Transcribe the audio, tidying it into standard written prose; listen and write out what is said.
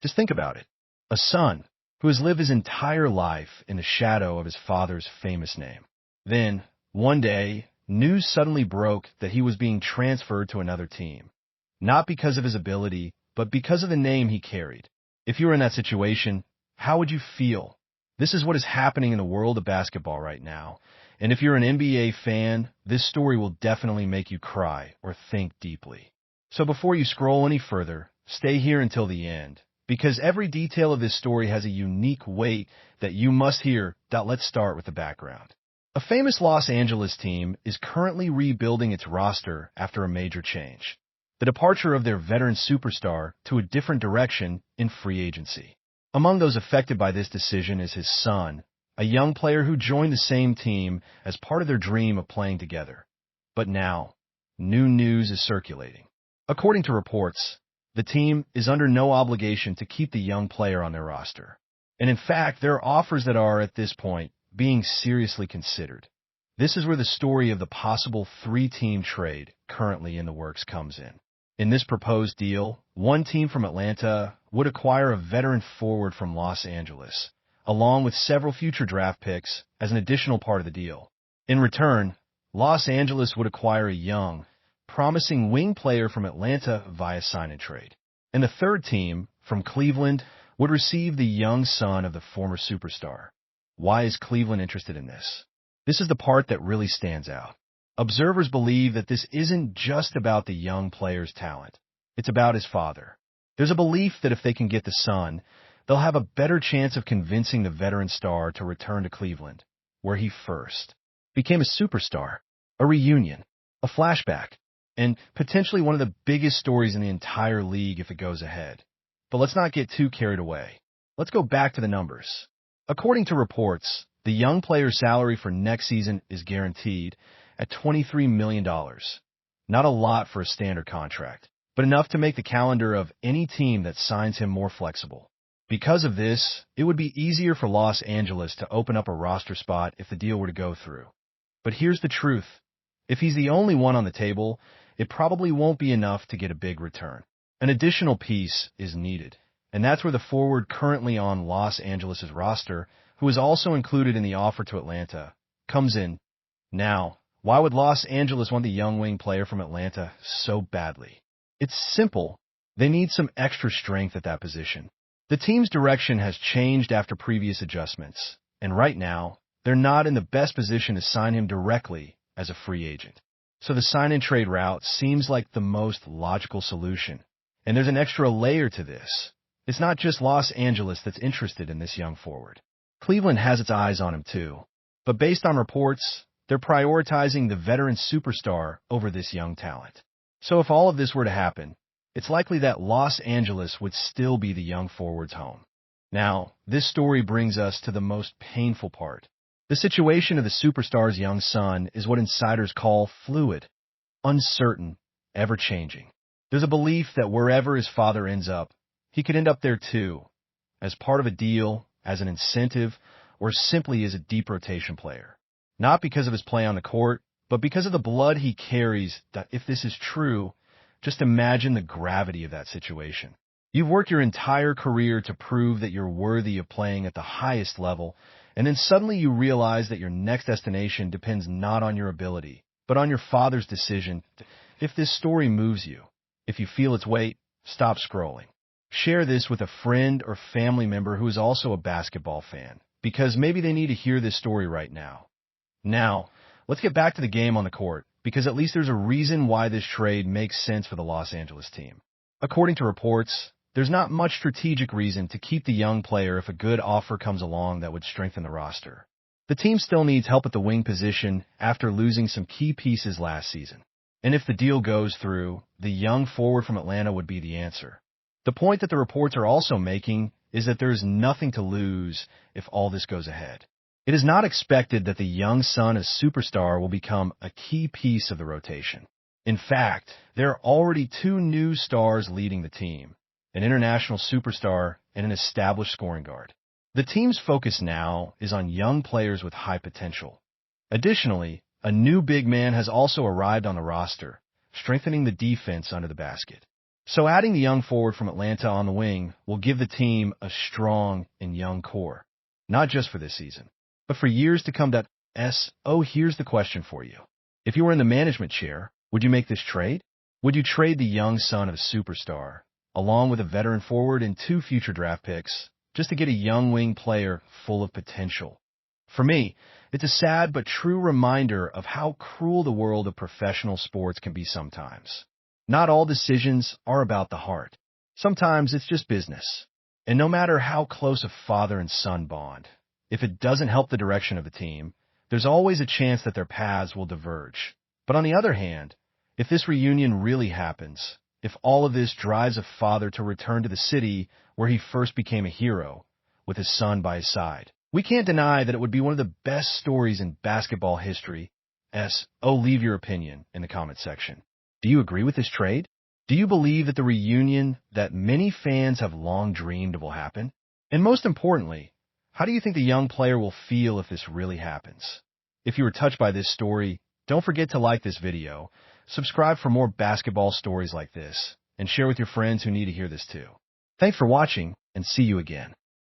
Just think about it. A son who has lived his entire life in the shadow of his father's famous name. Then, one day, news suddenly broke that he was being transferred to another team. Not because of his ability, but because of the name he carried. If you were in that situation, how would you feel? This is what is happening in the world of basketball right now. And if you're an NBA fan, this story will definitely make you cry or think deeply. So before you scroll any further, stay here until the end, because every detail of this story has a unique weight that you must hear. Let's start with the background. A famous Los Angeles team is currently rebuilding its roster after a major change. The departure of their veteran superstar to a different direction in free agency. Among those affected by this decision is his son, a young player who joined the same team as part of their dream of playing together. But now, new news is circulating. According to reports, the team is under no obligation to keep the young player on their roster. And in fact, there are offers that are, at this point, being seriously considered. This is where the story of the possible three-team trade currently in the works comes in. In this proposed deal, one team from Atlanta would acquire a veteran forward from Los Angeles, along with several future draft picks as an additional part of the deal. In return, Los Angeles would acquire a young, promising wing player from Atlanta via sign and trade. And the third team, from Cleveland, would receive the young son of the former superstar. Why is Cleveland interested in this? This is the part that really stands out. Observers believe that this isn't just about the young player's talent. It's about his father. There's a belief that if they can get the son, they'll have a better chance of convincing the veteran star to return to Cleveland, where he first became a superstar, a reunion, a flashback, and potentially one of the biggest stories in the entire league if it goes ahead. But let's not get too carried away. Let's go back to the numbers. According to reports, the young player's salary for next season is guaranteed at $23 million. Not a lot for a standard contract, but enough to make the calendar of any team that signs him more flexible. Because of this, it would be easier for Los Angeles to open up a roster spot if the deal were to go through. But here's the truth. If he's the only one on the table, it probably won't be enough to get a big return. An additional piece is needed, and that's where the forward currently on Los Angeles' roster, who is also included in the offer to Atlanta, comes in. Now, why would Los Angeles want the young wing player from Atlanta so badly? It's simple. They need some extra strength at that position. The team's direction has changed after previous adjustments, and right now, they're not in the best position to sign him directly as a free agent. So the sign-and-trade route seems like the most logical solution. And there's an extra layer to this. It's not just Los Angeles that's interested in this young forward. Cleveland has its eyes on him too. But based on reports, they're prioritizing the veteran superstar over this young talent. So if all of this were to happen, it's likely that Los Angeles would still be the young forward's home. Now, this story brings us to the most painful part. The situation of the superstar's young son is what insiders call fluid, uncertain, ever-changing. There's a belief that wherever his father ends up, he could end up there too, as part of a deal, as an incentive, or simply as a deep rotation player. Not because of his play on the court, but because of the blood he carries. If this is true, just imagine the gravity of that situation. You've worked your entire career to prove that you're worthy of playing at the highest level, and then suddenly you realize that your next destination depends not on your ability, but on your father's decision. If this story moves you, if you feel its weight, stop scrolling. Share this with a friend or family member who is also a basketball fan, because maybe they need to hear this story right now. Now, let's get back to the game on the court, because at least there's a reason why this trade makes sense for the Los Angeles team. According to reports, there's not much strategic reason to keep the young player if a good offer comes along that would strengthen the roster. The team still needs help at the wing position after losing some key pieces last season. And if the deal goes through, the young forward from Atlanta would be the answer. The point that the reports are also making is that there is nothing to lose if all this goes ahead. It is not expected that the young son as superstar will become a key piece of the rotation. In fact, there are already two new stars leading the team, an international superstar and an established scoring guard. The team's focus now is on young players with high potential. Additionally, a new big man has also arrived on the roster, strengthening the defense under the basket. So adding the young forward from Atlanta on the wing will give the team a strong and young core, not just for this season, but for years to come. Here's the question for you. If you were in the management chair, would you make this trade? Would you trade the young son of a superstar, along with a veteran forward and 2 future draft picks, just to get a young wing player full of potential? For me, it's a sad but true reminder of how cruel the world of professional sports can be sometimes. Not all decisions are about the heart. Sometimes it's just business. And no matter how close a father and son bond, if it doesn't help the direction of a team, there's always a chance that their paths will diverge. But on the other hand, if this reunion really happens, if all of this drives a father to return to the city where he first became a hero, with his son by his side, we can't deny that it would be one of the best stories in basketball history. Leave your opinion in the comment section. Do you agree with this trade? Do you believe that the reunion that many fans have long dreamed of will happen? And most importantly, how do you think the young player will feel if this really happens? If you were touched by this story, don't forget to like this video, subscribe for more basketball stories like this, and share with your friends who need to hear this too. Thanks for watching, and see you again.